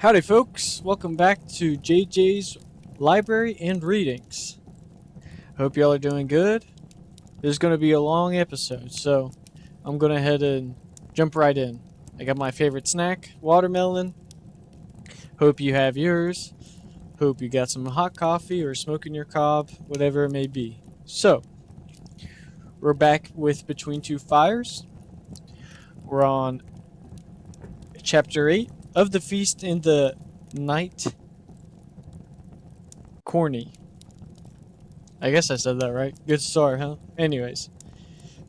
Howdy folks, welcome back to JJ's Library and Readings. Hope y'all are doing good. This is going to be a long episode, so I'm going to head and jump right in. I got my favorite snack, watermelon. Hope you have yours. Hope you got some hot coffee or smoking your cob, whatever it may be. So, we're back with Between Two Fires. We're on Chapter 8 of the Feast in the Night Courney. I guess I said that right. Good start, huh? Anyways,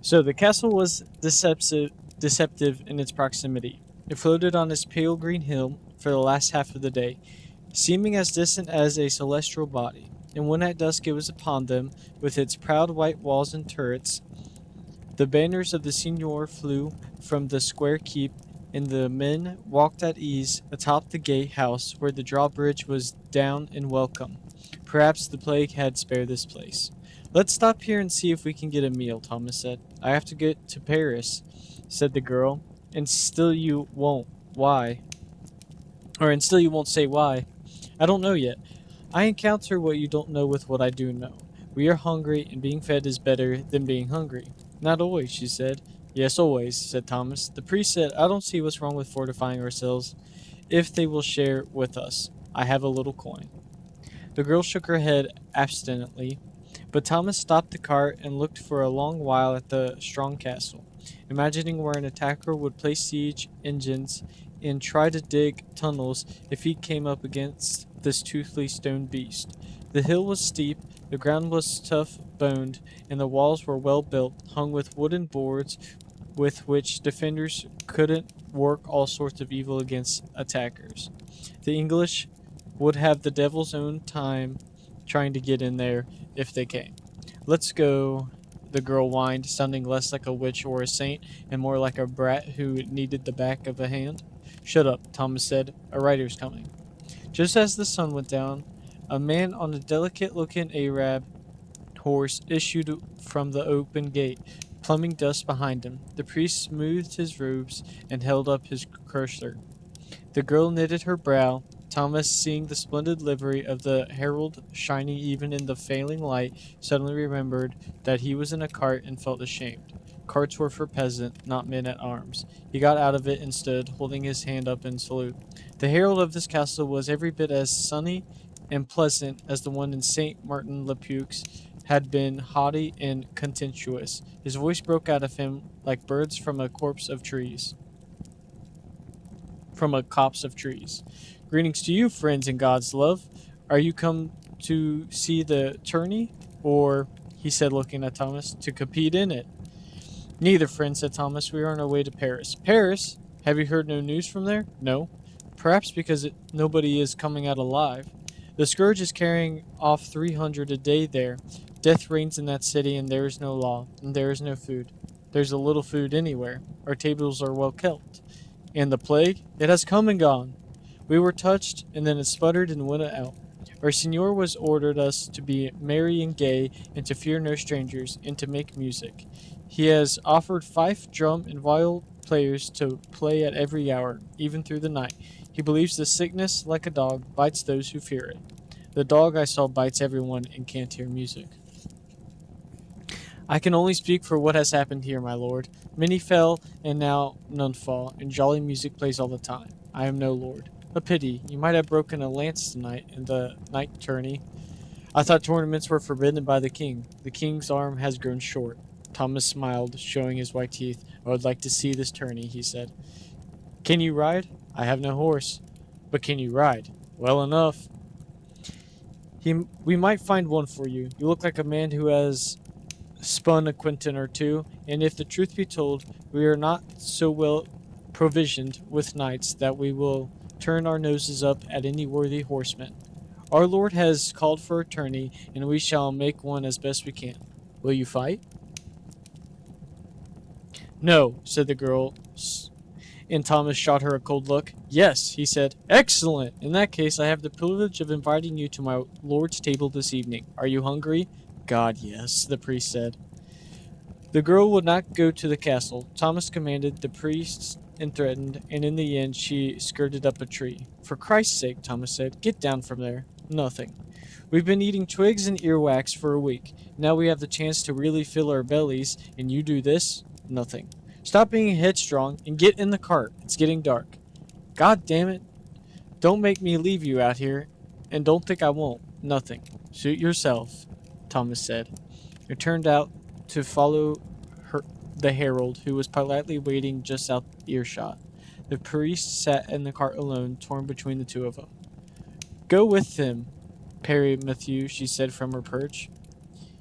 so the castle was deceptive in its proximity. It floated on its pale green hill for the last half of the day, seeming as distant as a celestial body. And when at dusk it was upon them, with its proud white walls and turrets, the banners of the Signor flew from the square keep, and the men walked at ease atop the gate house where the drawbridge was down and welcome. Perhaps the plague had spared this place. Let's stop here and see if we can get a meal, Thomas said. I have to get to Paris, said the girl, and still you won't. Why? And still you won't say why. I don't know yet. I encounter what you don't know with what I do know. We are hungry, and being fed is better than being hungry. Not always, she said. Yes, always, said Thomas. The priest said, I don't see what's wrong with fortifying ourselves if they will share with us. I have a little coin. The girl shook her head abstinently, but Thomas stopped the cart and looked for a long while at the strong castle, imagining where an attacker would place siege engines and try to dig tunnels if he came up against this toothly stone beast. The hill was steep, the ground was tough-boned, and the walls were well built, hung with wooden boards with which defenders couldn't work all sorts of evil against attackers. The English would have the devil's own time trying to get in there if they came. Let's go, the girl whined, sounding less like a witch or a saint and more like a brat who needed the back of a hand. Shut up, Thomas said. A rider's coming. Just as the sun went down, a man on a delicate-looking Arab horse issued from the open gate, pluming dust behind him. The priest smoothed his robes and held up his cursor. The girl knitted her brow. Thomas, seeing the splendid livery of the herald shining even in the failing light, suddenly remembered that he was in a cart and felt ashamed. Carts were for peasants, not men at arms. He got out of it and stood, holding his hand up in salute. The herald of this castle was every bit as sunny and pleasant as the one in St. Martin le Puix had been haughty and contemptuous. His voice broke out of him like birds from a copse of trees. Greetings to you, friends in God's love. Are you come to see the tourney, or, he said looking at Thomas, to compete in it? Neither, friend, said Thomas. We are on our way to Paris. Paris? Have you heard no news from there? No. Perhaps because nobody is coming out alive. The scourge is carrying off 300 a day there. Death reigns in that city, and there is no law, and there is no food. There's a little food anywhere. Our tables are well kept. And the plague? It has come and gone. We were touched, and then it sputtered and went out. Our Signor was ordered us to be merry and gay, and to fear no strangers, and to make music. He has offered fife, drum, and viol players to play at every hour, even through the night. He believes the sickness, like a dog, bites those who fear it. The dog I saw bites everyone and can't hear music. I can only speak for what has happened here, my lord. Many fell, and now none fall, and jolly music plays all the time. I am no lord. A pity. You might have broken a lance tonight in the night tourney. I thought tournaments were forbidden by the king. The king's arm has grown short. Thomas smiled, showing his white teeth. I would like to see this tourney, he said. Can you ride? I have no horse. But can you ride? Well enough. We might find one for you. You look like a man who has spun a quinton or two, and if the truth be told, we are not so well provisioned with knights that we will turn our noses up at any worthy horseman. Our Lord has called for a tourney, and we shall make one as best we can. Will you fight? No, said the girl, and Thomas shot her a cold look. Yes, he said. Excellent! In that case, I have the privilege of inviting you to my Lord's table this evening. Are you hungry? God, yes, the priest said. The girl would not go to the castle. Thomas commanded the priest and threatened, and in the end she skirted up a tree. For Christ's sake, Thomas said, get down from there. Nothing. We've been eating twigs and earwax for a week. Now we have the chance to really fill our bellies, and you do this? Nothing. Stop being headstrong and get in the cart. It's getting dark. God damn it. Don't make me leave you out here, and don't think I won't. Nothing. Suit yourself, Thomas said. He turned out to follow the herald, who was politely waiting just out earshot. The priest sat in the cart alone, torn between the two of them. Go with him, Perry Matthew, she said from her perch.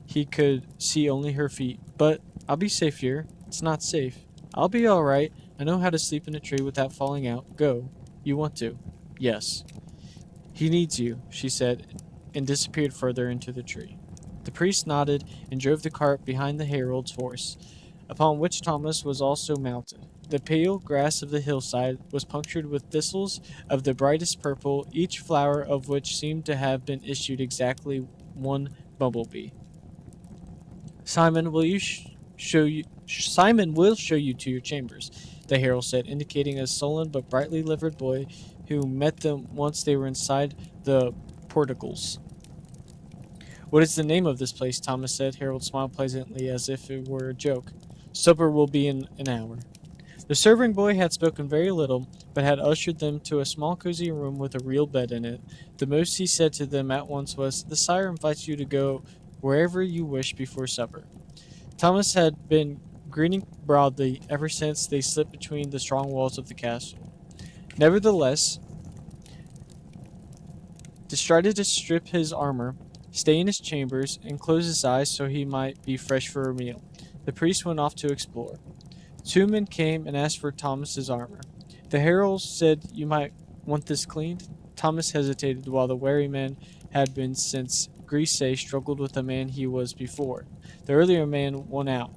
He could see only her feet. But I'll be safe here. It's not safe. I'll be all right. I know how to sleep in a tree without falling out. Go. You want to? Yes. He needs you, she said, and disappeared further into the tree. The priest nodded and drove the cart behind the herald's horse, upon which Thomas was also mounted. The pale grass of the hillside was punctured with thistles of the brightest purple, each flower of which seemed to have been issued exactly one bumblebee. Simon will show you to your chambers, the herald said, indicating a sullen but brightly livered boy who met them once they were inside the porticles. What is the name of this place? Thomas said. Harold smiled pleasantly as if it were a joke. Supper will be in an hour. The serving boy had spoken very little, but had ushered them to a small cozy room with a real bed in it. The most he said to them at once was, the sire invites you to go wherever you wish before supper. Thomas had been grinning broadly ever since they slipped between the strong walls of the castle. Nevertheless, decided to strip his armor, stay in his chambers, and close his eyes so he might be fresh for a meal. The priest went off to explore. Two men came and asked for Thomas's armor. The herald said you might want this cleaned. Thomas hesitated while the wary man had been since Grise struggled with the man he was before. The earlier man won out.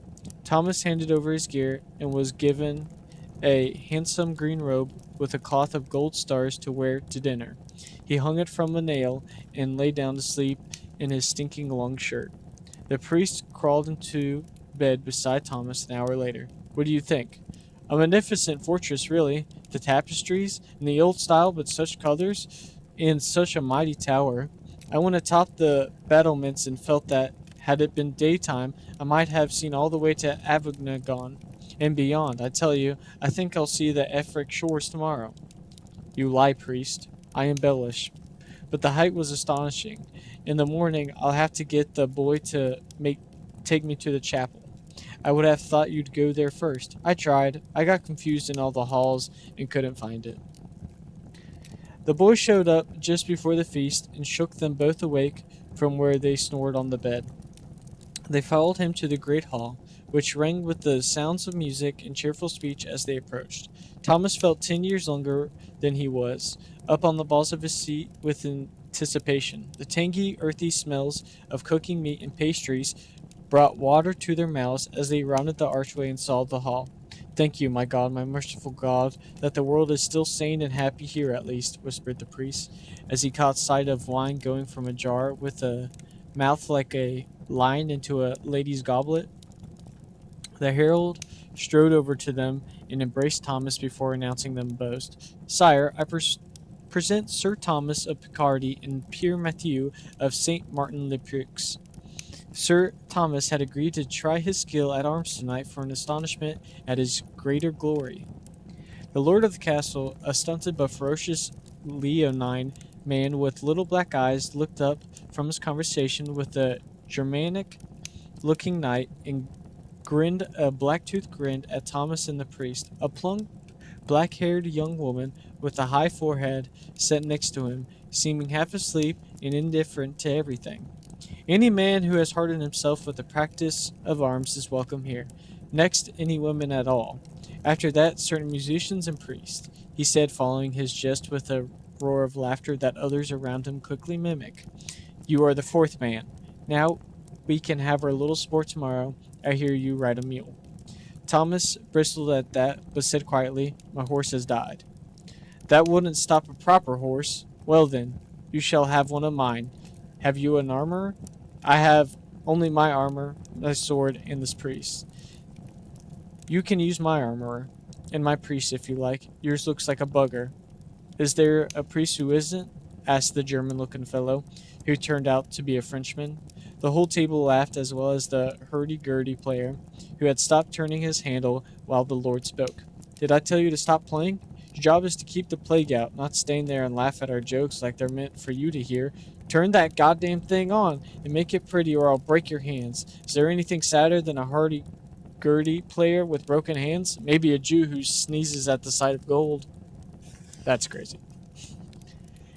Thomas handed over his gear and was given a handsome green robe with a cloth of gold stars to wear to dinner. He hung it from a nail and lay down to sleep in his stinking long shirt. The priest crawled into bed beside Thomas an hour later. What do you think? A magnificent fortress, really. The tapestries, in the old style, but such colors, and such a mighty tower. I went atop the battlements and felt that, had it been daytime, I might have seen all the way to Avignon and beyond. I tell you, I think I'll see the Afric shores tomorrow. You lie, priest. I embellish. But the height was astonishing. In the morning, I'll have to get the boy to take me to the chapel. I would have thought you'd go there first. I tried. I got confused in all the halls and couldn't find it. The boy showed up just before the feast and shook them both awake from where they snored on the bed. They followed him to the great hall, which rang with the sounds of music and cheerful speech as they approached. Thomas felt 10 years younger than he was, up on the balls of his seat with anticipation. The tangy, earthy smells of cooking meat and pastries brought water to their mouths as they rounded the archway and saw the hall. Thank you, my God, my merciful God, that the world is still sane and happy here at least, whispered the priest, as he caught sight of wine going from a jar with a mouth like a lion into a lady's goblet. The herald strode over to them and embraced Thomas before announcing them both. Sire, I present Sir Thomas of Picardy and Pierre Mathieu of Saint Martin-le-Preux. Sir Thomas had agreed to try his skill at arms tonight for an astonishment at his greater glory. The lord of the castle, a stunted but ferocious leonine man with little black eyes, looked up from his conversation with a Germanic-looking knight and grinned a black-toothed grin at Thomas and the priest. A plump, black-haired young woman with a high forehead sat next to him, seeming half asleep and indifferent to everything. Any man who has hardened himself with the practice of arms is welcome here. Next, any women at all. After that, certain musicians and priests, he said, following his jest with a roar of laughter that others around him quickly mimic. You are the fourth man. Now we can have our little sport tomorrow. I hear you ride a mule. Thomas bristled at that, but said quietly, my horse has died. That wouldn't stop a proper horse. Well then, you shall have one of mine. Have you an armor? I have only my armor, my sword, and this priest. You can use my armor. And my priest, if you like. Yours looks like a bugger. Is there a priest who isn't? Asked the German-looking fellow, who turned out to be a Frenchman. The whole table laughed, as well as the hurdy-gurdy player, who had stopped turning his handle while the Lord spoke. Did I tell you to stop playing? Your job is to keep the plague out, not stand there and laugh at our jokes like they're meant for you to hear. Turn that goddamn thing on and make it pretty, or I'll break your hands. Is there anything sadder than a hurdy-gurdy player with broken hands? Maybe a Jew who sneezes at the sight of gold. That's crazy.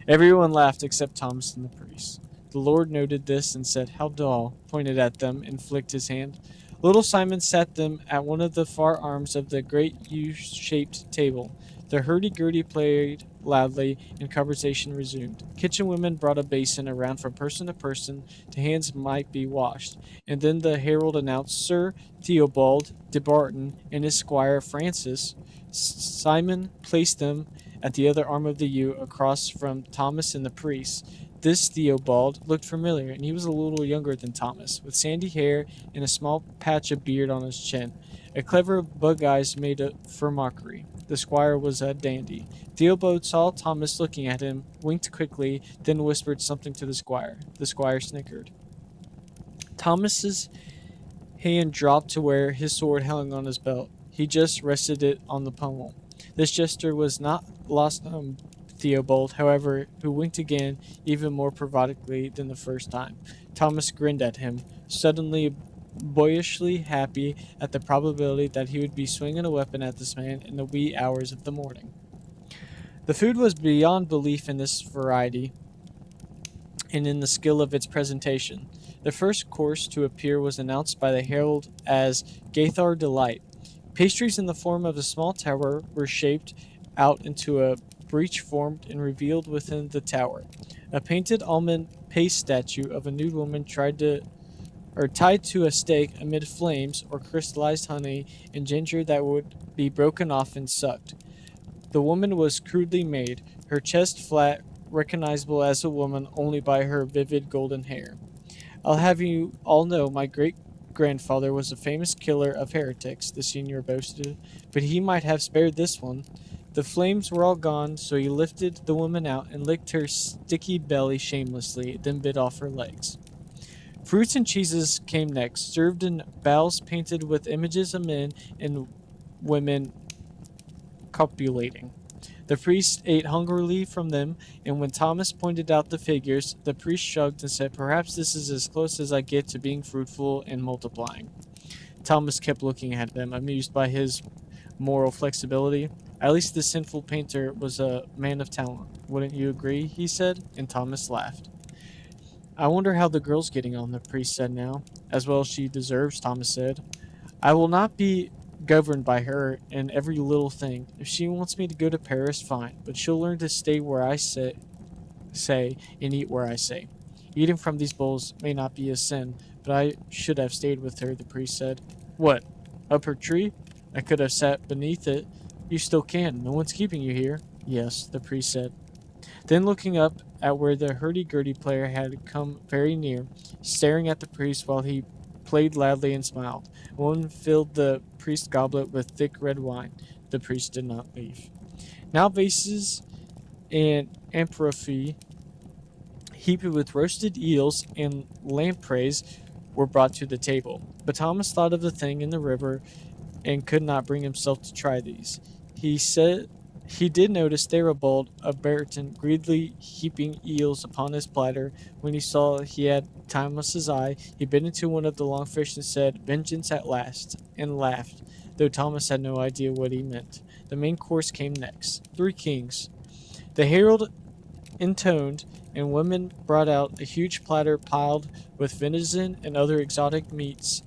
Everyone laughed except Thomas and the priest. The Lord noted this and said, "How dull," pointed at them, and flicked his hand. Little Simon sat them at one of the far arms of the great U-shaped table. The hurdy-gurdy played loudly, and conversation resumed. Kitchen women brought a basin around from person to person, the hands might be washed, and then the herald announced Sir Theobald de Barton and his squire Francis. Simon placed them at the other arm of the U, across from Thomas and the priest. This Theobald looked familiar, and he was a little younger than Thomas, with sandy hair and a small patch of beard on his chin. A clever bug eyes made for mockery. The squire was a dandy. Theobald saw Thomas looking at him, winked quickly, then whispered something to the squire. The squire snickered. Thomas's hand dropped to where his sword hung on his belt. He just rested it on the pommel. This gesture was not lost on Theobald, however, who winked again, even more provocatively than the first time. Thomas grinned at him, suddenly boyishly happy at the probability that he would be swinging a weapon at this man in the wee hours of the morning. The food was beyond belief in this variety and in the skill of its presentation. The first course to appear was announced by the herald as Gaithar Delight. Pastries in the form of a small tower were shaped out into a breach formed and revealed within the tower. A painted almond paste statue of a nude woman tied to a stake amid flames or crystallized honey and ginger that would be broken off and sucked. The woman was crudely made, her chest flat, recognizable as a woman only by her vivid golden hair. I'll have you all know my great-grandfather was a famous killer of heretics, the senior boasted, but he might have spared this one. The flames were all gone, so he lifted the woman out and licked her sticky belly shamelessly, then bit off her legs. Fruits and cheeses came next, served in bowls painted with images of men and women copulating. The priest ate hungrily from them, and when Thomas pointed out the figures, the priest shrugged and said, "Perhaps this is as close as I get to being fruitful and multiplying." Thomas kept looking at them, amused by his moral flexibility. At least the sinful painter was a man of talent. Wouldn't you agree? He said, and Thomas laughed. I wonder how the girl's getting on, the priest said now. As well as she deserves, Thomas said. I will not be governed by her in every little thing. If she wants me to go to Paris, fine, but she'll learn to stay where I say and eat where I say. Eating from these bowls may not be a sin, but I should have stayed with her, the priest said. What? Up her tree? I could have sat beneath it. You still can. No one's keeping you here. Yes, the priest said. Then looking up at where the hurdy-gurdy player had come very near, staring at the priest while he played loudly and smiled. One filled the priest's goblet with thick red wine. The priest did not leave. Now vases and amphorae heaped with roasted eels and lampreys were brought to the table. But Thomas thought of the thing in the river and could not bring himself to try these. He did notice Theobald of Brereton greedily heaping eels upon his platter. When he saw he had Thomas's eye, he bit into one of the long fish and said, "Vengeance at last," and laughed, though Thomas had no idea what he meant. The main course came next. 3 kings. The herald intoned, and women brought out a huge platter piled with venison and other exotic meats,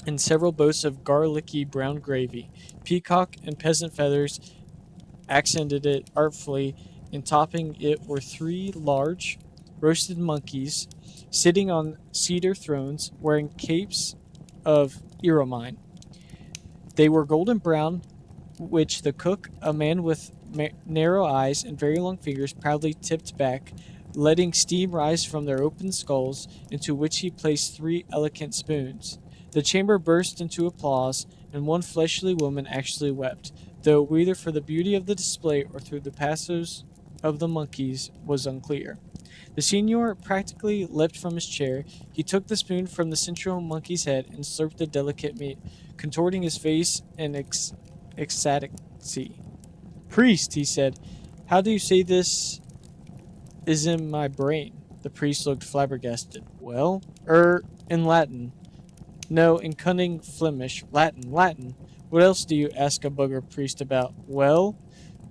and several boats of garlicky brown gravy. Peacock and peasant feathers accented it artfully, and topping it were 3 large roasted monkeys sitting on cedar thrones, wearing capes of ermine. They were golden brown, which the cook, a man with narrow eyes and very long fingers, proudly tipped back, letting steam rise from their open skulls, into which he placed 3 elegant spoons. The chamber burst into applause, and one fleshly woman actually wept, though whether for the beauty of the display or through the passos of the monkeys was unclear. The senior practically leapt from his chair. He took the spoon from the central monkey's head and slurped the delicate meat, contorting his face in ecstacy. "Priest," he said, "how do you say this is in my brain?" The priest looked flabbergasted. "Well, in Latin. No, in cunning Flemish. Latin, Latin. What else do you ask a bugger priest about?" "Well,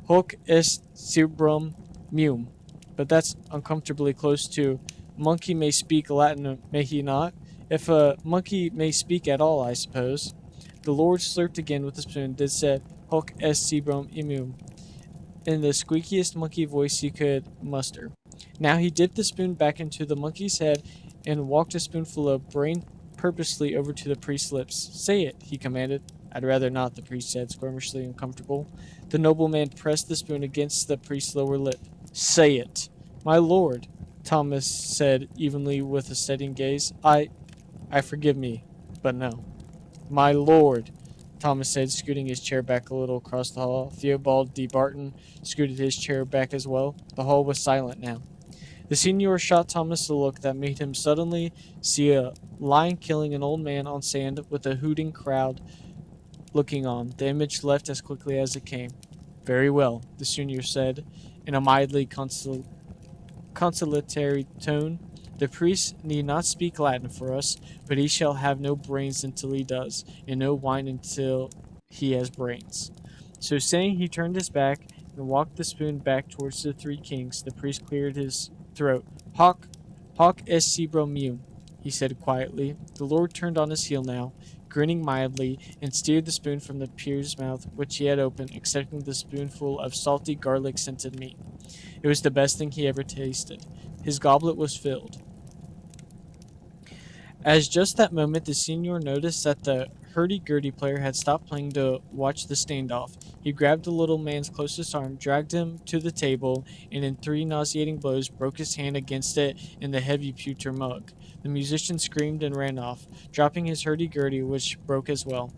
hoc est cerebrum meum." But that's uncomfortably close to "monkey may speak Latin, may he not?" If a monkey may speak at all, I suppose. The Lord slurped again with the spoon, then said, "Hoc est cerebrum meum," in the squeakiest monkey voice he could muster. Now he dipped the spoon back into the monkey's head and walked a spoonful of brain purposely over to the priest's lips. "Say it," he commanded. "I'd rather not," the priest said, squirmishly uncomfortable. The nobleman pressed the spoon against the priest's lower lip. "Say it." "My lord," Thomas said evenly with a steadying gaze, I forgive me, but no." "My lord," Thomas said, scooting his chair back a little across the hall. Theobald D. Barton scooted his chair back as well. The hall was silent now. The senior shot Thomas a look that made him suddenly see a lion killing an old man on sand with a hooting crowd looking on. The image left as quickly as it came. "Very well," the senior said, in a mildly conciliatory tone. "The priest need not speak Latin for us, but he shall have no brains until he does, and no wine until he has brains." So saying, he turned his back and walked the spoon back towards the three kings. The priest cleared his throat. Hoc est cerebrum meum," he said quietly. The Lord turned on his heel now, grinning mildly, and steered the spoon from the peer's mouth, which he had opened, accepting the spoonful of salty, garlic-scented meat. It was the best thing he ever tasted. His goblet was filled. As just that moment, the senior noticed that the hurdy-gurdy player had stopped playing to watch the standoff. He grabbed the little man's closest arm, dragged him to the table, and in three nauseating blows broke his hand against it in the heavy pewter mug. The musician screamed and ran off, dropping his hurdy-gurdy, which broke as well.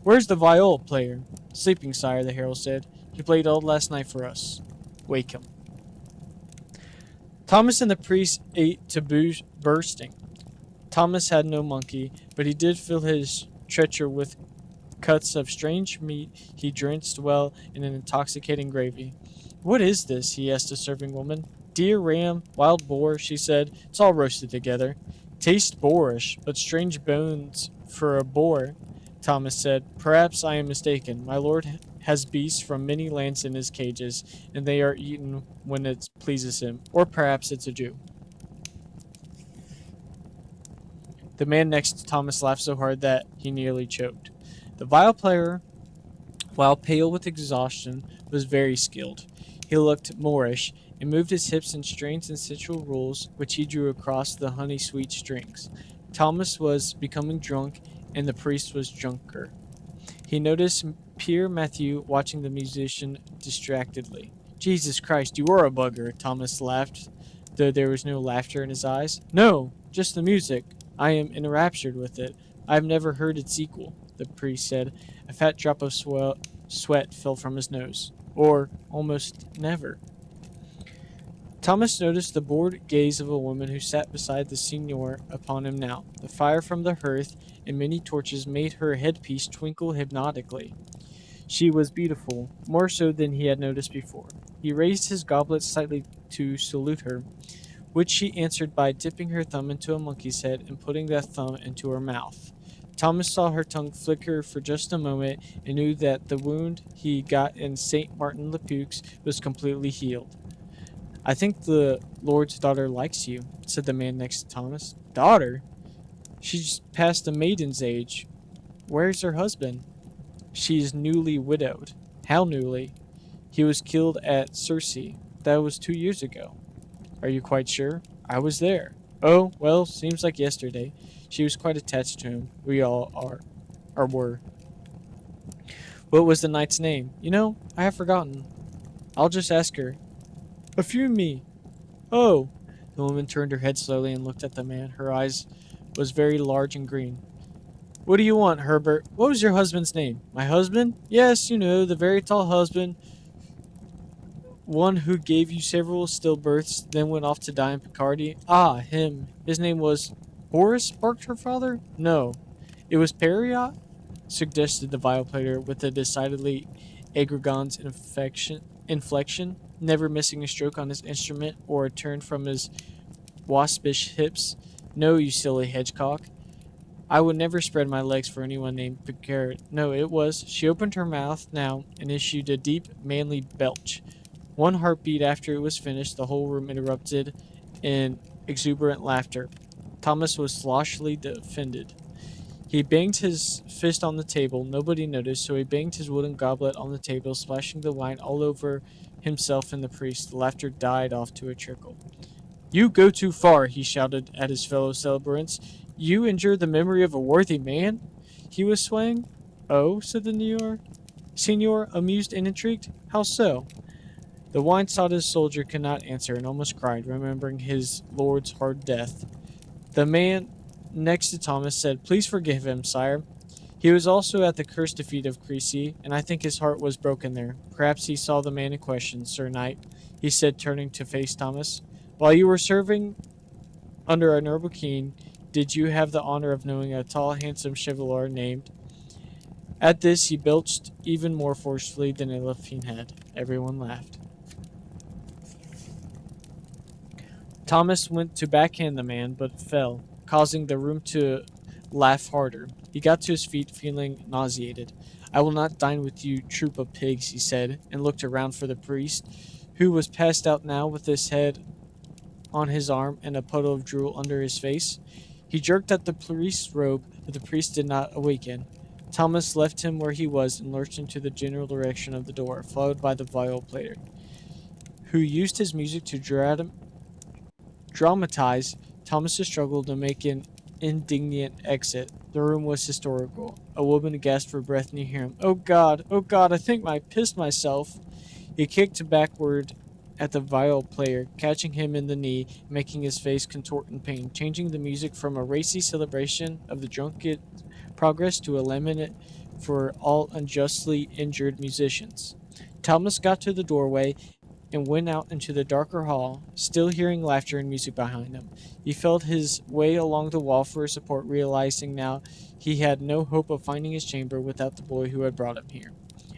"Where's the viol player?" "Sleeping, sire," the herald said. "He played all last night for us." "Wake him." Thomas and the priest ate to bursting. Thomas had no monkey, but he did fill his trencher with cuts of strange meat he drenched well in an intoxicating gravy. "What is this?" he asked the serving woman. "Deer, ram, wild boar," she said. "It's all roasted together." "Tastes boorish, but strange bones for a boar," Thomas said. "Perhaps I am mistaken. My lord has beasts from many lands in his cages, and they are eaten when it pleases him. Or perhaps it's a Jew." The man next to Thomas laughed so hard that he nearly choked. The viol player, while pale with exhaustion, was very skilled. He looked Moorish, and moved his hips in strange and sensual rules which he drew across the honey-sweet strings. Thomas was becoming drunk, and the priest was drunker. He noticed Pierre Mathieu watching the musician distractedly. "Jesus Christ, you are a bugger," Thomas laughed, though there was no laughter in his eyes. "No, just the music. I am enraptured with it. I have never heard its equal," the priest said. A fat drop of sweat fell from his nose. "Or almost never." Thomas noticed the bored gaze of a woman who sat beside the senior upon him now. The fire from the hearth and many torches made her headpiece twinkle hypnotically. She was beautiful, more so than he had noticed before. He raised his goblet slightly to salute her, which she answered by dipping her thumb into a monkey's head and putting that thumb into her mouth. Thomas saw her tongue flicker for just a moment and knew that the wound he got in St. Martin-le-Peux was completely healed. "I think the Lord's daughter likes you," said the man next to Thomas. "Daughter? She's past the maiden's age. Where's her husband?" "She's newly widowed." "How newly?" "He was killed at Circe. That was 2 years ago." "Are you quite sure?" "I was there." "Oh, well, seems like yesterday. She was quite attached to him. We all are, or were." "What was the knight's name?" "You know, I have forgotten." "I'll just ask her." "Affirm me." "Oh." The woman turned her head slowly and looked at the man. Her eyes was very large and green. What do you want, Herbert? What was your husband's name? My husband? Yes, you know, the very tall husband, one who gave you several stillbirths, then went off to die in Picardy. Ah, him. His name was Horace, barked her father. No. It was Periot? Suggested the violator with a decidedly Agrigon's inflection, never missing a stroke on his instrument or a turn from his waspish hips. No, you silly hedgecock. I would never spread my legs for anyone named Picard. No, it was. She opened her mouth now and issued a deep, manly belch. One heartbeat after it was finished, the whole room erupted in exuberant laughter. Thomas was sloshily defended. He banged his fist on the table. Nobody noticed, so he banged his wooden goblet on the table, splashing the wine all over himself and the priest. The laughter died off to a trickle. You go too far, he shouted at his fellow celebrants. You injure the memory of a worthy man? He was swaying. Oh, said the New York. Signor, amused and intrigued. How so? The wine-sotted soldier could not answer and almost cried, remembering his lord's hard death. The man next to Thomas said, Please forgive him, sire. He was also at the cursed defeat of Crecy, and I think his heart was broken there. Perhaps he saw the man in question, Sir Knight, he said, turning to face Thomas. While you were serving under a noble king, did you have the honor of knowing a tall, handsome chevalier named... At this, he belched even more forcefully than Elefine had. Everyone laughed. Thomas went to backhand the man, but fell, causing the room to laugh harder. He got to his feet, feeling nauseated. I will not dine with you, troop of pigs, he said, and looked around for the priest, who was passed out now with his head on his arm and a puddle of drool under his face. He jerked at the priest's robe, but the priest did not awaken. Thomas left him where he was and lurched into the general direction of the door, followed by the viol player, who used his music to dramatize Thomas's struggle to make an indignant exit. The room was historical. A woman gasped for breath near him. Oh God, I think I pissed myself. He kicked backward at the viol player, catching him in the knee, making his face contort in pain, changing the music from a racy celebration of the drunken progress to a lament for all unjustly injured musicians. Thomas got to the doorway and went out into the darker hall, still hearing laughter and music behind him. He felt his way along the wall for support, realizing now he had no hope of finding his chamber without the boy who had brought him here.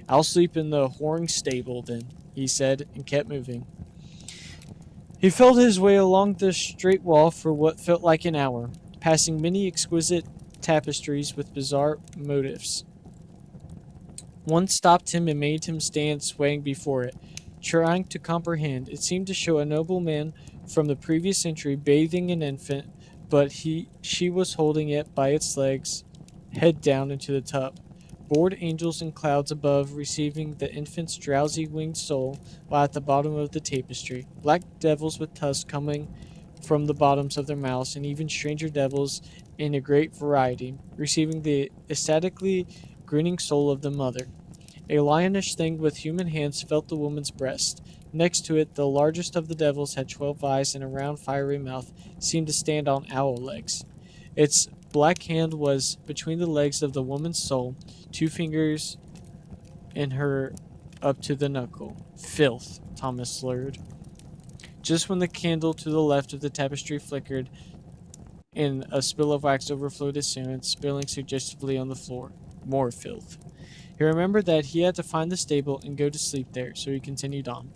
I'll sleep in the whoring stable, then, he said, and kept moving. He felt his way along the straight wall for what felt like an hour, passing many exquisite tapestries with bizarre motifs. One stopped him and made him stand swaying before it, trying to comprehend. It seemed to show a nobleman from the previous century bathing an infant, but she was holding it by its legs, head down into the tub. Bored angels in clouds above receiving the infant's drowsy winged soul, while at the bottom of the tapestry, black devils with tusks coming from the bottoms of their mouths, and even stranger devils in a great variety, receiving the ecstatically grinning soul of the mother. A lionish thing with human hands felt the woman's breast. Next to it, the largest of the devils had 12 eyes and a round, fiery mouth, seemed to stand on owl legs. Its black hand was between the legs of the woman's soul, 2 fingers in her up to the knuckle. Filth, Thomas slurred. Just when the candle to the left of the tapestry flickered, and a spill of wax overflowed his sand, spilling suggestively on the floor. More filth. He remembered that he had to find the stable and go to sleep there, so he continued on.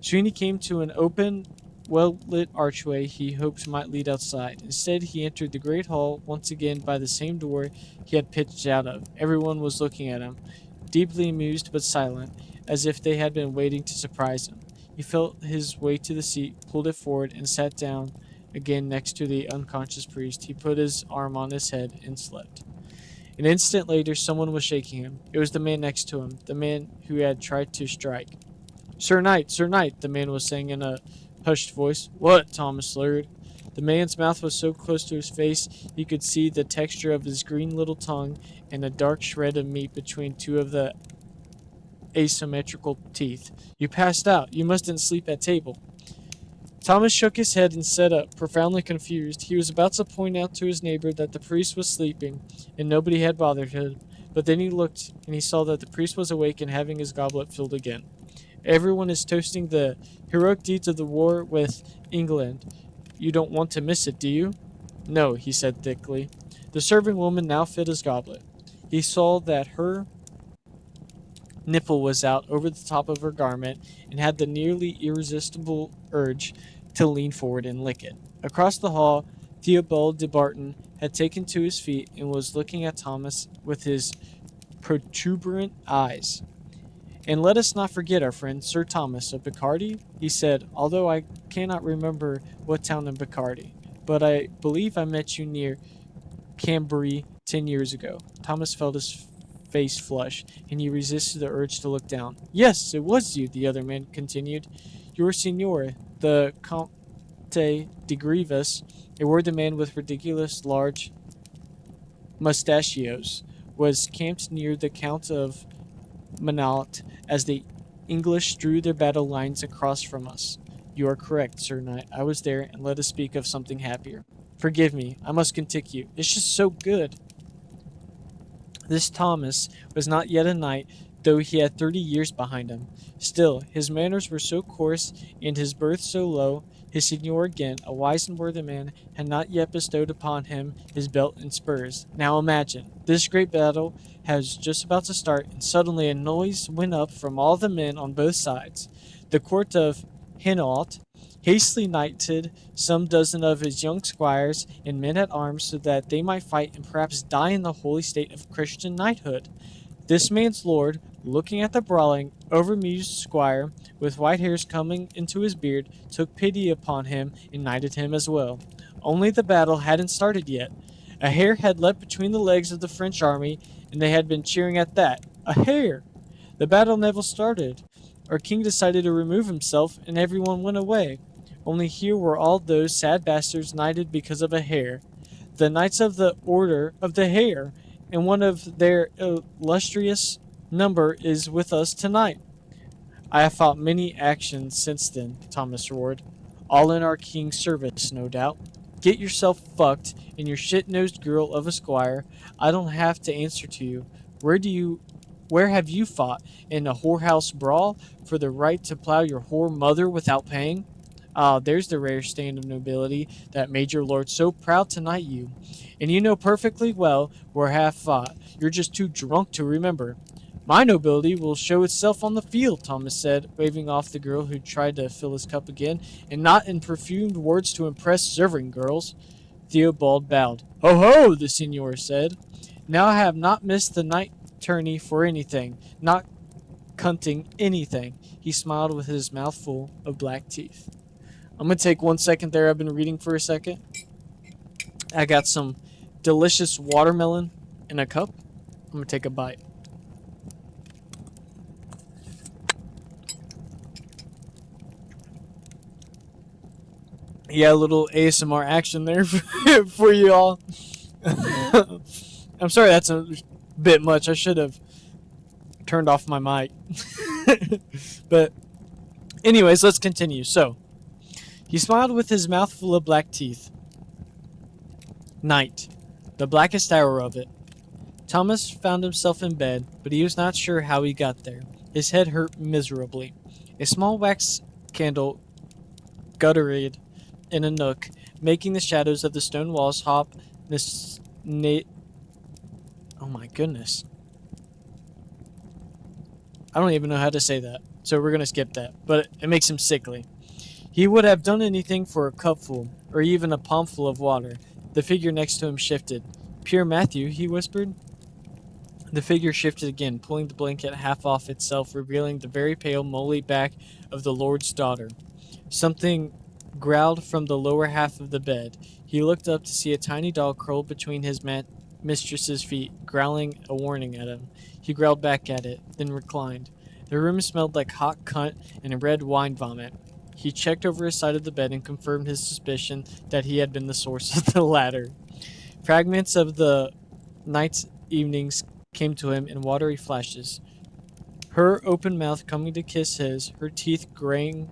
Soon he came to an open, well-lit archway he hoped might lead outside. Instead, he entered the great hall once again by the same door he had pitched out of. Everyone was looking at him, deeply amused but silent, as if they had been waiting to surprise him. He felt his way to the seat, pulled it forward, and sat down again next to the unconscious priest. He put his arm on his head and slept. An instant later, someone was shaking him. It was the man next to him, the man who had tried to strike. Sir Knight, the man was saying in a hushed voice. What? Thomas slurred. The man's mouth was so close to his face he could see the texture of his green little tongue and a dark shred of meat between 2 of the asymmetrical teeth. You passed out. You mustn't sleep at table. Thomas shook his head and sat up, profoundly confused. He was about to point out to his neighbor that the priest was sleeping, and nobody had bothered him, but then he looked, and he saw that the priest was awake and having his goblet filled again. Everyone is toasting the heroic deeds of the war with England. You don't want to miss it, do you? No, he said thickly. The serving woman now filled his goblet. He saw that her nipple was out over the top of her garment and had the nearly irresistible urge to lean forward and lick it. Across the hall, Theobald de Barton had taken to his feet and was looking at Thomas with his protuberant eyes. And let us not forget our friend Sir Thomas of Picardy, he said, although I cannot remember what town in Picardy, but I believe I met you near Cambrai 10 years ago. Thomas felt his face flush, and he resisted the urge to look down. Yes, it was you, the other man continued. Your signor, the Comte de Grievous, a worthy man with ridiculous large mustachios, was camped near the Count of Manaut as the English drew their battle lines across from us. You are correct, Sir Knight. I was there, and let us speak of something happier. Forgive me, I must continue. It's just so good. This Thomas was not yet a knight, though he had 30 years behind him. Still, his manners were so coarse, and his birth so low, his seigneur again, a wise and worthy man, had not yet bestowed upon him his belt and spurs. Now imagine, this great battle was just about to start, and suddenly a noise went up from all the men on both sides. The court of Hainault hastily knighted some dozen of his young squires and men at arms so that they might fight and perhaps die in the holy state of Christian knighthood. This man's lord, looking at the brawling, overmused squire, with white hairs coming into his beard, took pity upon him and knighted him as well. Only the battle hadn't started yet. A hare had leapt between the legs of the French army, and they had been cheering at that. A hare! The battle never started. Our king decided to remove himself, and everyone went away. Only here were all those sad bastards knighted because of a hare. The knights of the Order of the Hare, and one of their illustrious number is with us tonight. I have fought many actions since then, Thomas roared. All in our king's service, no doubt. Get yourself fucked, and your shit-nosed girl of a squire. I don't have to answer to you. Where have you fought? In a whorehouse brawl for the right to plow your whore mother without paying? Ah, there's the rare stand of nobility that made your lord so proud to knight you. And you know perfectly well where I have fought. You're just too drunk to remember. My nobility will show itself on the field, Thomas said, waving off the girl who tried to fill his cup again, and not in perfumed words to impress serving girls. Theobald bowed. Ho ho, the seigneur said. Now I have not missed the knight tourney for anything, not cunting anything. He smiled with his mouth full of black teeth. I'm going to take 1 second there. I've been reading for a second. I got some delicious watermelon in a cup. I'm going to take a bite. Yeah, a little ASMR action there for you all. I'm sorry that's a bit much. I should have turned off my mic. But anyways, let's continue. So, he smiled with his mouth full of black teeth. Night. The blackest hour of it. Thomas found himself in bed, but he was not sure how he got there. His head hurt miserably. A small wax candle guttered in a nook, making the shadows of the stone walls hop. Oh my goodness. I don't even know how to say that, so we're going to skip that, but it makes him sickly. He would have done anything for a cupful, or even a palmful of water. The figure next to him shifted. Pure Matthew, he whispered. The figure shifted again, pulling the blanket half off itself, revealing the very pale, moly back of the Lord's daughter. Something growled from the lower half of the bed. He looked up to see a tiny dog curled between his mistress's feet, growling a warning at him. He growled back at it, then reclined. The room smelled like hot cunt and a red wine vomit. He checked over his side of the bed and confirmed his suspicion that he had been the source of the latter. Fragments of the night's evenings came to him in watery flashes. Her open mouth coming to kiss his, her teeth graying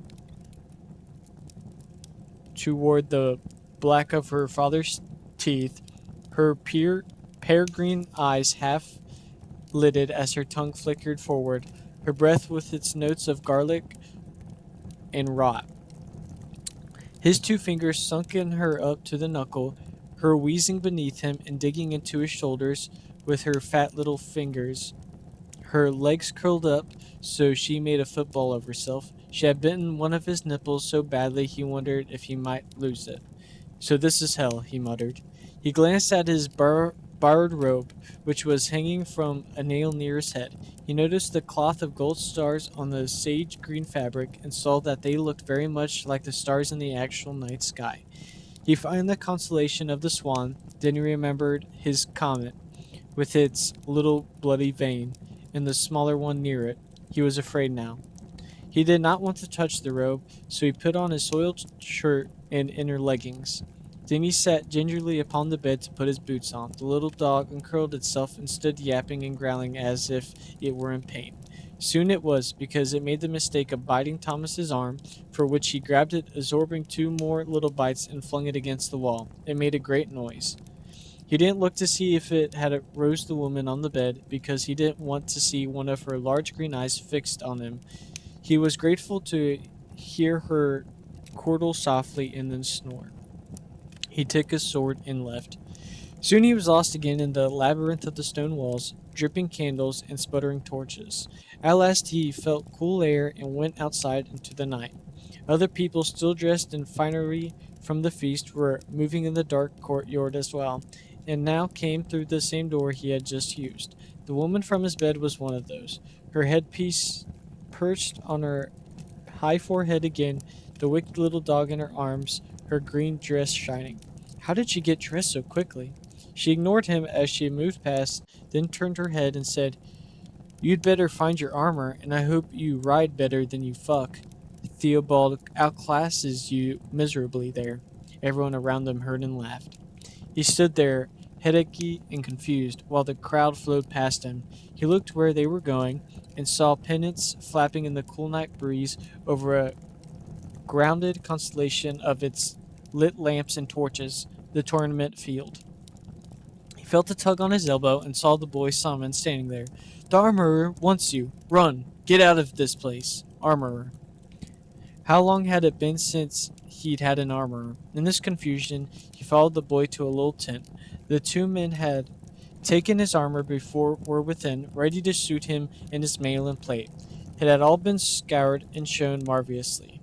toward the black of her father's teeth, her pear-green eyes half lidded as her tongue flickered forward, her breath with its notes of garlic and rot. His two fingers sunken her up to the knuckle, her wheezing beneath him and digging into his shoulders with her fat little fingers. Her legs curled up so she made a football of herself. She had bitten one of his nipples so badly he wondered if he might lose it. So this is hell, he muttered. He glanced at his borrowed robe, which was hanging from a nail near his head. He noticed the cloth of gold stars on the sage green fabric and saw that they looked very much like the stars in the actual night sky. He found the constellation of the swan, then he remembered his comet, with its little bloody vein, and the smaller one near it. He was afraid now. He did not want to touch the robe, so he put on his soiled shirt and inner leggings. Then he sat gingerly upon the bed to put his boots on. The little dog uncurled itself and stood yapping and growling as if it were in pain. Soon it was, because it made the mistake of biting Thomas's arm, for which he grabbed it, absorbing two more little bites and flung it against the wall. It made a great noise. He didn't look to see if it had roused the woman on the bed, because he didn't want to see one of her large green eyes fixed on him. He was grateful to hear her chortle softly and then snore. He took his sword and left. Soon he was lost again in the labyrinth of the stone walls, dripping candles and sputtering torches. At last he felt cool air and went outside into the night. Other people, still dressed in finery from the feast, were moving in the dark courtyard as well, and now came through the same door he had just used. The woman from his bed was one of those. Her headpiece perched on her high forehead again, the wicked little dog in her arms, her green dress shining. How did she get dressed so quickly? She ignored him as she moved past, then turned her head and said, "You'd better find your armor, and I hope you ride better than you fuck. Theobald outclasses you miserably there." Everyone around them heard and laughed. He stood there, headachy and confused, while the crowd flowed past him. He looked where they were going, and saw pennants flapping in the cool night breeze over a grounded constellation of its lit lamps and torches, the tournament field. He felt a tug on his elbow and saw the boy Simon standing there. "The armorer wants you. Run! Get out of this place. Armorer." How long had it been since he'd had an armorer? In this confusion, he followed the boy to a little tent. The two men had taken his armor before were within, ready to suit him in his mail and plate. It had all been scoured and shone marvelously.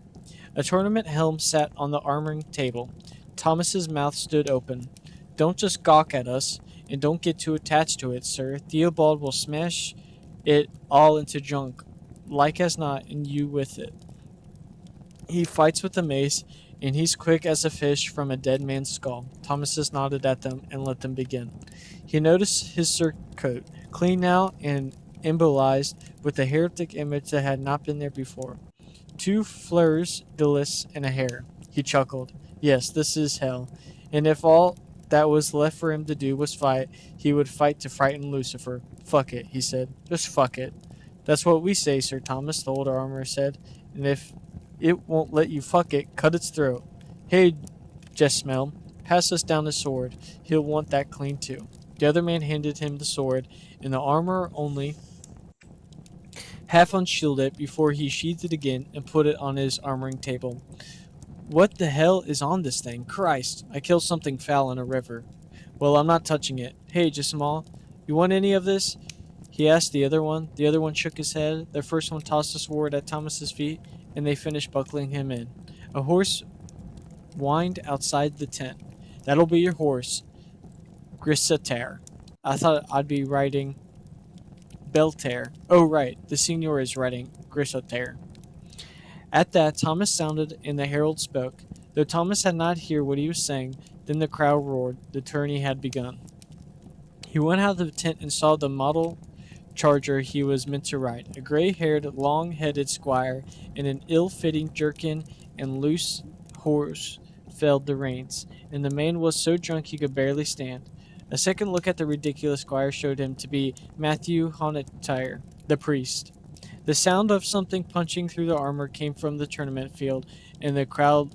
A tournament helm sat on the armoring table. Thomas's mouth stood open. "Don't just gawk at us, and don't get too attached to it, sir. Theobald will smash it all into junk, like as not, and you with it. He fights with a mace, and he's quick as a fish from a dead man's skull." Thomas nodded at them and let them begin. He noticed his surcoat, clean now and embolized with a heretic image that had not been there before. Two fleurs de lis and a hair. He chuckled. Yes, this is hell. And if all that was left for him to do was fight, he would fight to frighten Lucifer. "Fuck it," he said. "Just fuck it." "That's what we say, Sir Thomas," the older armorer said. "And if it won't let you fuck it, cut its throat. Hey, Jesmel, pass us down his sword. He'll want that clean too." The other man handed him the sword, and the armorer only half unshielded it before he sheathed it again and put it on his armoring table. "What the hell is on this thing? Christ, I killed something foul in a river." "Well, I'm not touching it. Hey, Jesmal, you want any of this?" he asked the other one. The other one shook his head. The first one tossed the sword at Thomas's feet, and they finished buckling him in. A horse whined outside the tent. "That'll be your horse, Grissater. I thought I'd be riding Belter. Oh, right, the Signor is riding Grissater." At that, Thomas sounded, and the herald spoke. Though Thomas had not heard what he was saying, then the crowd roared. The tourney had begun. He went out of the tent and saw the model charger he was meant to ride, a gray-haired, long-headed squire in an ill-fitting jerkin and loose horse felled the reins, and the man was so drunk he could barely stand. A second look at the ridiculous squire showed him to be Matthew Honetire, the priest. The sound of something punching through the armor came from the tournament field, and the crowd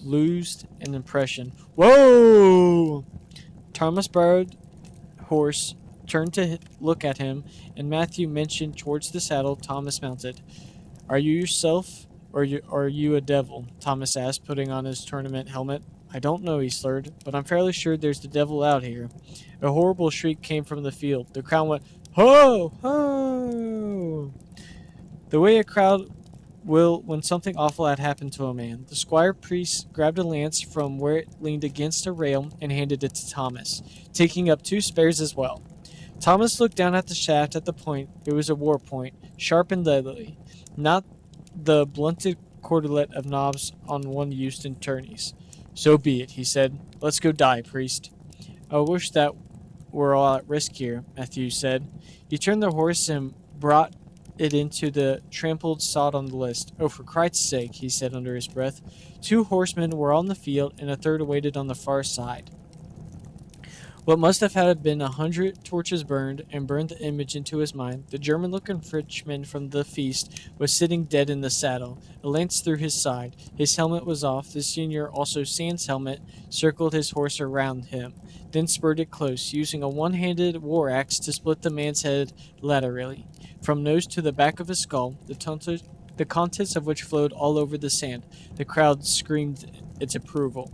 lose an impression. Whoa! Thomas borrowed horse turned to look at him, and Matthew motioned towards the saddle Thomas mounted. Are you yourself, or are you a devil? Thomas asked, putting on his tournament helmet. I don't know, he slurred, but I'm fairly sure there's the devil out here. A horrible shriek came from the field. The crowd went, ho! Ho! The way a crowd will when something awful had happened to a man. The squire priest grabbed a lance from where it leaned against a rail and handed it to Thomas, taking up 2 spares as well. Thomas looked down at the shaft at the point. It was a war point, sharp and deadly, not the blunted cordelet of knobs on one used in tourneys. So be it, he said. Let's go die, priest. I wish that were all at risk here, Matthew said. He turned the horse and brought it into the trampled sod on the list. Oh, for Christ's sake, he said under his breath. 2 horsemen were on the field, and a third awaited on the far side. What must have had been 100 torches burned, and burned the image into his mind. The German-looking Frenchman from the feast was sitting dead in the saddle, a lance through his side. His helmet was off. The senior, also Sand's helmet, circled his horse around him, then spurred it close, using a one-handed war axe to split the man's head laterally, from nose to the back of his skull, the contents of which flowed all over the sand. The crowd screamed its approval.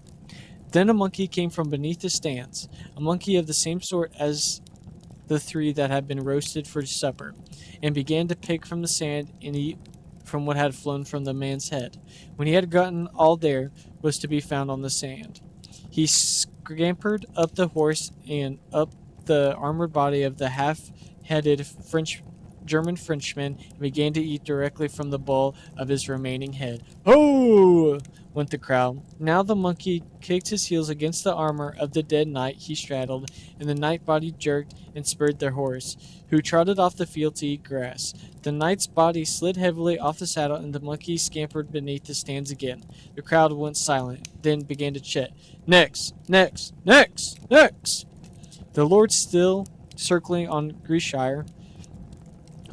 Then a monkey came from beneath the stands, a monkey of the same sort as the 3 that had been roasted for supper, and began to pick from the sand and eat from what had flown from the man's head. When he had gotten all there was to be found on the sand, he scampered up the horse and up the armored body of the half-headed German Frenchman and began to eat directly from the bowl of his remaining head. Ho! Went the crowd. Now the monkey kicked his heels against the armor of the dead knight he straddled, and the knight body jerked and spurred their horse, who trotted off the field to eat grass. The knight's body slid heavily off the saddle, and the monkey scampered beneath the stands again. The crowd went silent, then began to chant, Next! Next! Next! Next! The lord, still circling on Greshire,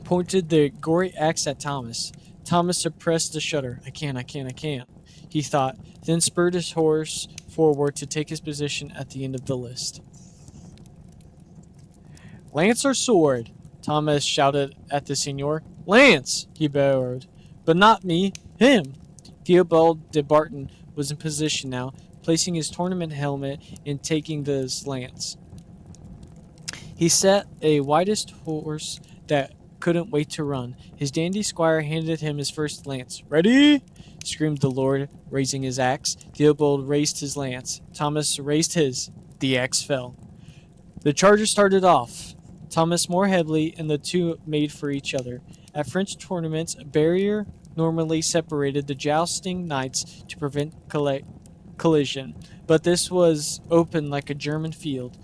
pointed the gory axe at Thomas. Thomas suppressed a shudder. I can't, he thought, then spurred his horse forward to take his position at the end of the list. Lance or sword? Thomas shouted at the senior. Lance, he bellowed. But not me, him. Theobald de Barton was in position now, placing his tournament helmet and taking his lance. He set a widest horse that couldn't wait to run. His dandy squire handed him his first lance. Ready? Screamed the lord, raising his axe. Theobald raised his lance. Thomas raised his. The axe fell. The charger started off. Thomas more heavily, and the 2 made for each other. At French tournaments, a barrier normally separated the jousting knights to prevent collision, but this was open like a German field.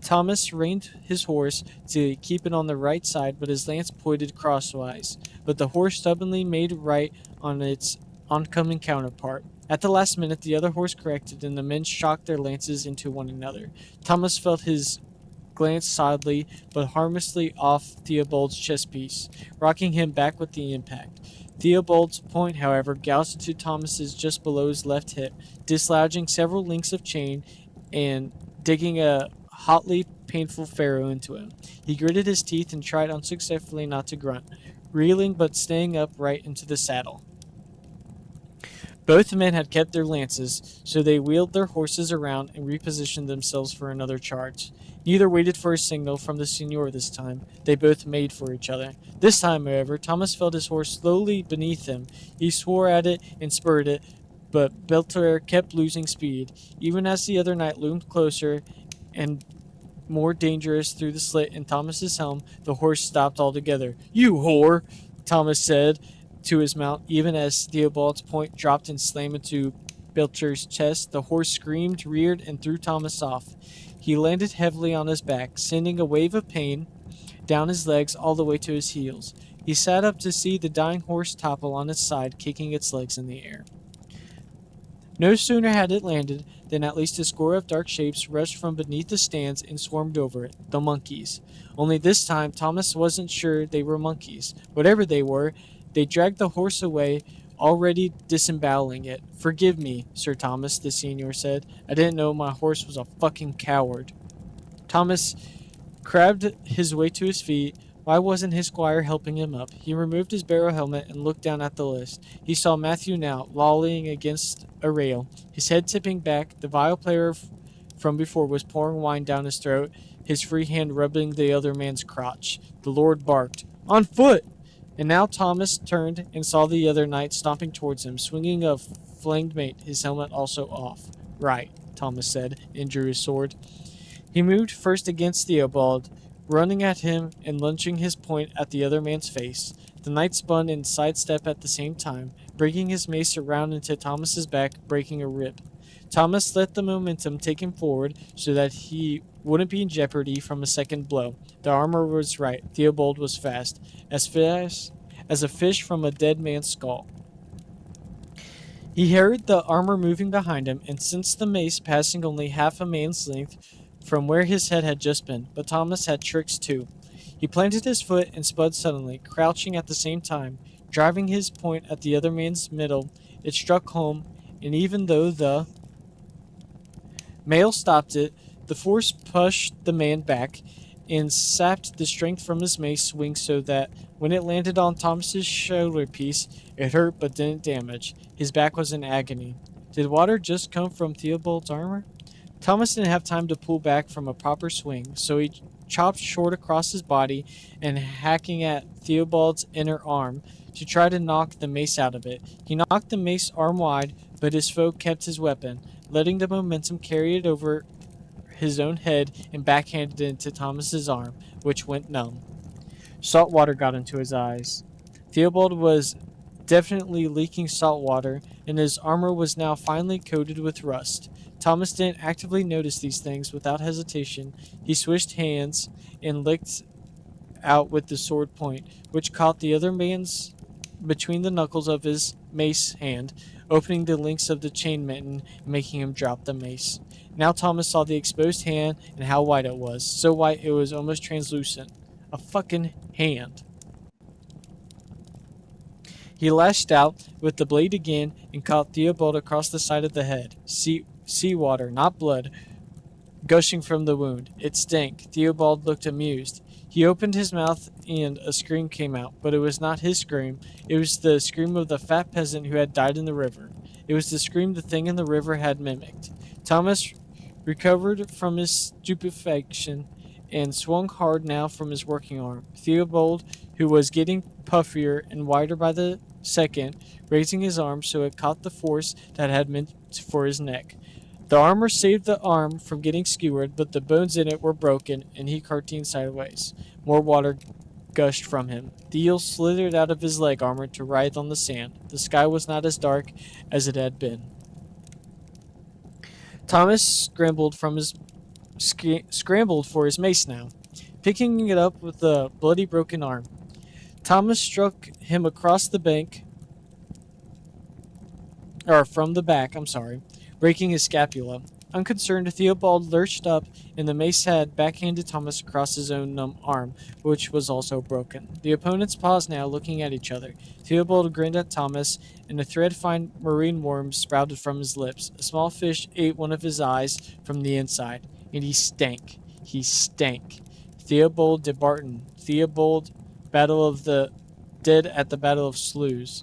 Thomas reined his horse to keep it on the right side, but his lance pointed crosswise. But the horse stubbornly made right on its oncoming counterpart. At the last minute, the other horse corrected, and the men shocked their lances into one another. Thomas felt his glance sadly but harmlessly off Theobald's chest piece, rocking him back with the impact. Theobald's point, however, gouged into Thomas's just below his left hip, dislodging several links of chain and digging a hotly painful furrow into him. He gritted his teeth and tried unsuccessfully not to grunt, reeling but staying upright into the saddle. Both men had kept their lances, so they wheeled their horses around and repositioned themselves for another charge. Neither waited for a signal from the senior this time. They both made for each other. This time, however, Thomas felt his horse slowly beneath him. He swore at it and spurred it, but Belter kept losing speed. Even as the other knight loomed closer and more dangerous through the slit in Thomas's helm, the horse stopped altogether. You whore, Thomas said to his mount, even as Theobald's point dropped and slammed into Belcher's chest. The horse screamed, reared, and threw Thomas off. He landed heavily on his back, sending a wave of pain down his legs all the way to his heels. He sat up to see the dying horse topple on its side, kicking its legs in the air. No sooner had it landed than at least a score of dark shapes rushed from beneath the stands and swarmed over it, the monkeys. Only this time Thomas wasn't sure they were monkeys. Whatever they were, they dragged the horse away already disemboweling it. "Forgive me, Sir Thomas," the senior said. "I didn't know my horse was a fucking coward." Thomas crabbed his way to his feet. Why wasn't his squire helping him up? He removed his barrel helmet and looked down at the list. He saw Matthew now, lolling against a rail, his head tipping back. The vile player from before was pouring wine down his throat, his free hand rubbing the other man's crotch. The Lord barked, "On foot!" And now Thomas turned and saw the other knight stomping towards him, swinging a flanged mate, his helmet also off. "Right," Thomas said, and drew his sword. He moved first against Theobald, running at him and lunging his point at the other man's face. The knight spun and sidestepped at the same time, breaking his mace around into Thomas's back, breaking a rib. Thomas let the momentum take him forward so that he wouldn't be in jeopardy from a second blow. The armor was right. Theobald was fast as a fish from a dead man's skull. He heard the armor moving behind him and sensed the mace passing only half a man's length from where his head had just been, but Thomas had tricks too. He planted his foot and spud suddenly, crouching at the same time, driving his point at the other man's middle. It struck home, and even though the male stopped it, the force pushed the man back and sapped the strength from his mace swing so that when it landed on Thomas's shoulder piece, it hurt but didn't damage. His back was in agony. Did water just come from Theobald's armor? Thomas didn't have time to pull back from a proper swing, so he chopped short across his body and hacking at Theobald's inner arm to try to knock the mace out of it. He knocked the mace arm wide, but his foe kept his weapon, letting the momentum carry it over his own head and backhanded it into Thomas's arm, which went numb. Salt water got into his eyes. Theobald was definitely leaking salt water, and his armor was now finely coated with rust. Thomas didn't actively notice these things. Without hesitation, he switched hands and licked out with the sword point, which caught the other man's between the knuckles of his mace hand, opening the links of the chain mitten and making him drop the mace. Now Thomas saw the exposed hand and how white it was. So white it was almost translucent. A fucking hand. He lashed out with the blade again and caught Theobald across the side of the head. Seawater, not blood, gushing from the wound. It stank. Theobald looked amused. He opened his mouth and a scream came out, but it was not his scream. It was the scream of the fat peasant who had died in the river. It was the scream the thing in the river had mimicked. Thomas recovered from his stupefaction and swung hard now from his working arm. Theobald, who was getting puffier and wider by the second, raising his arm so it caught the force that had meant for his neck. The armor saved the arm from getting skewered, but the bones in it were broken, and he careened sideways. More water gushed from him. The eel slithered out of his leg armor to writhe on the sand. The sky was not as dark as it had been. Thomas scrambled for his mace now, picking it up with a bloody broken arm. Thomas struck him across the bank, or from the back, breaking his scapula. Unconcerned, Theobald lurched up, and the mace had backhanded Thomas across his own numb arm, which was also broken. The opponents paused now, looking at each other. Theobald grinned at Thomas, and a thread-fine marine worm sprouted from his lips. A small fish ate one of his eyes from the inside, and he stank. He stank. Theobald de Barton. Theobald, Battle of the Dead at the Battle of Sluys.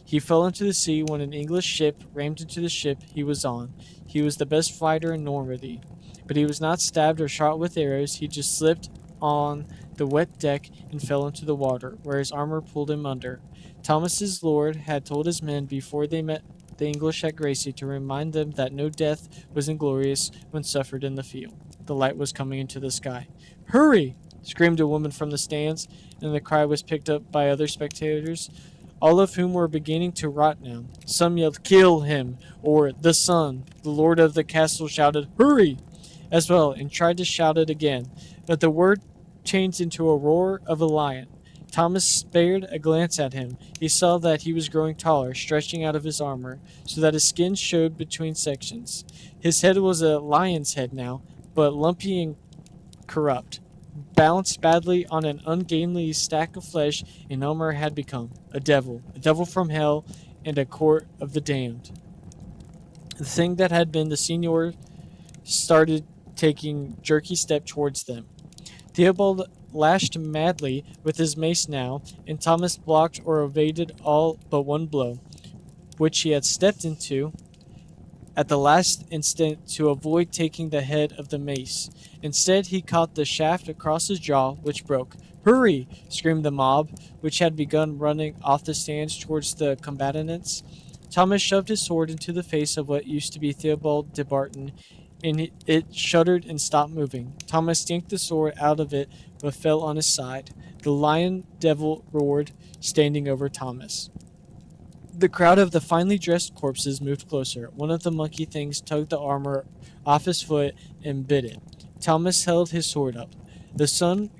He fell into the sea when an English ship rammed into the ship he was on. He was the best fighter in Normandy, but he was not stabbed or shot with arrows. He just slipped on the wet deck and fell into the water, where his armor pulled him under. Thomas's lord had told his men before they met the English at Gracie to remind them that no death was inglorious when suffered in the field. The light was coming into the sky. "Hurry!" screamed a woman from the stands, and the cry was picked up by other spectators, all of whom were beginning to rot now. Some yelled, "Kill him!" or "The sun!" The lord of the castle shouted, "Hurry!" as well, and tried to shout it again, but the word changed into a roar of a lion. Thomas spared a glance at him. He saw that he was growing taller, stretching out of his armor, so that his skin showed between sections. His head was a lion's head now, but lumpy and corrupt. Balanced badly on an ungainly stack of flesh, and Elmer had become a devil from hell, and a court of the damned. The thing that had been the Signor started taking jerky step towards them. Theobald lashed madly with his mace now, and Thomas blocked or evaded all but one blow, which he had stepped into at the last instant to avoid taking the head of the mace. Instead, he caught the shaft across his jaw, which broke. "Hurry!" screamed the mob, which had begun running off the stands towards the combatants. Thomas shoved his sword into the face of what used to be Theobald de Barton, and it shuddered and stopped moving. Thomas yanked the sword out of it, but fell on his side. The lion devil roared, standing over Thomas. The crowd of the finely dressed corpses moved closer. One of the monkey things tugged the armor off his foot and bit it. Thomas held his sword up. The sun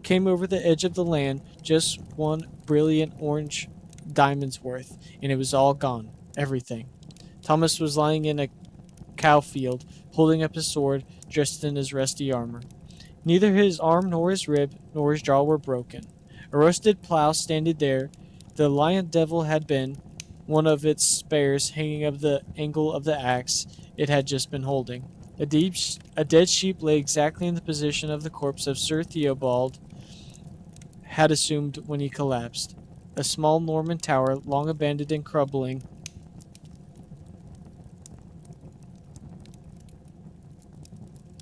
came over the edge of the land, just one brilliant orange diamond's worth, and it was all gone. Everything. Thomas was lying in a cow field, holding up his sword, dressed in his rusty armor. Neither his arm nor his rib nor his jaw were broken. A rusted plow standing there, the lion devil had been, one of its spares hanging of the angle of the axe it had just been holding. A dead sheep lay exactly in the position of the corpse of Sir Theobald had assumed when he collapsed. A small Norman tower, long abandoned and crumbling,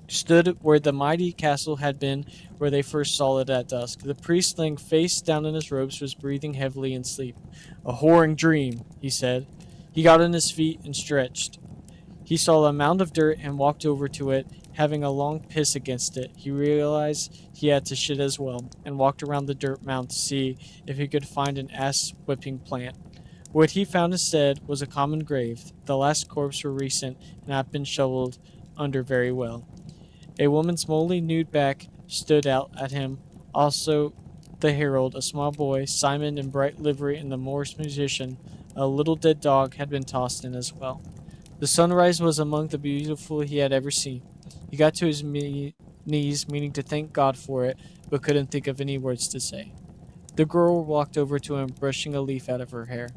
stood where the mighty castle had been where they first saw it at dusk. The priest, laying face down in his robes, was breathing heavily in sleep. "A whoring dream," he said. He got on his feet and stretched. He saw a mound of dirt and walked over to it, having a long piss against it. He realized he had to shit as well, and walked around the dirt mound to see if he could find an ass-whipping plant. What he found instead was a common grave. The last corpse were recent and had been shoveled under very well. A woman's moldy nude back stood out at him, also the herald, a small boy, Simon in bright livery, and the Moorish musician. A little dead dog had been tossed in as well. The sunrise was among the beautiful he had ever seen. He got to his knees, meaning to thank God for it, but couldn't think of any words to say. The girl walked over to him, brushing a leaf out of her hair.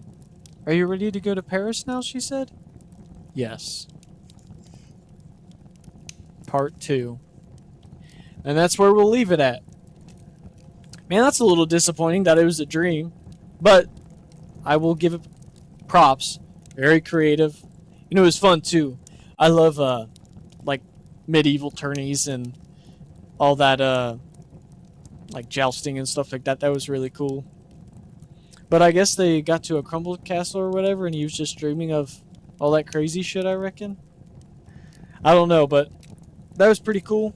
"Are you ready to go to Paris now?" she said. "Yes." Part 2. And that's where we'll leave it at. Man, that's a little disappointing that it was a dream, but I will give it props. Very creative. You know, it was fun too. I love like medieval tourneys and all that like jousting and stuff like that. That was really cool. But I guess they got to a crumbled castle or whatever, and he was just dreaming of all that crazy shit, I reckon. I don't know, but that was pretty cool.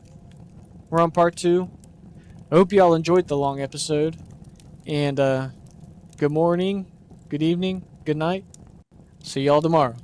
We're on part 2. I hope y'all enjoyed the long episode. And good morning, good evening, good night. See y'all tomorrow.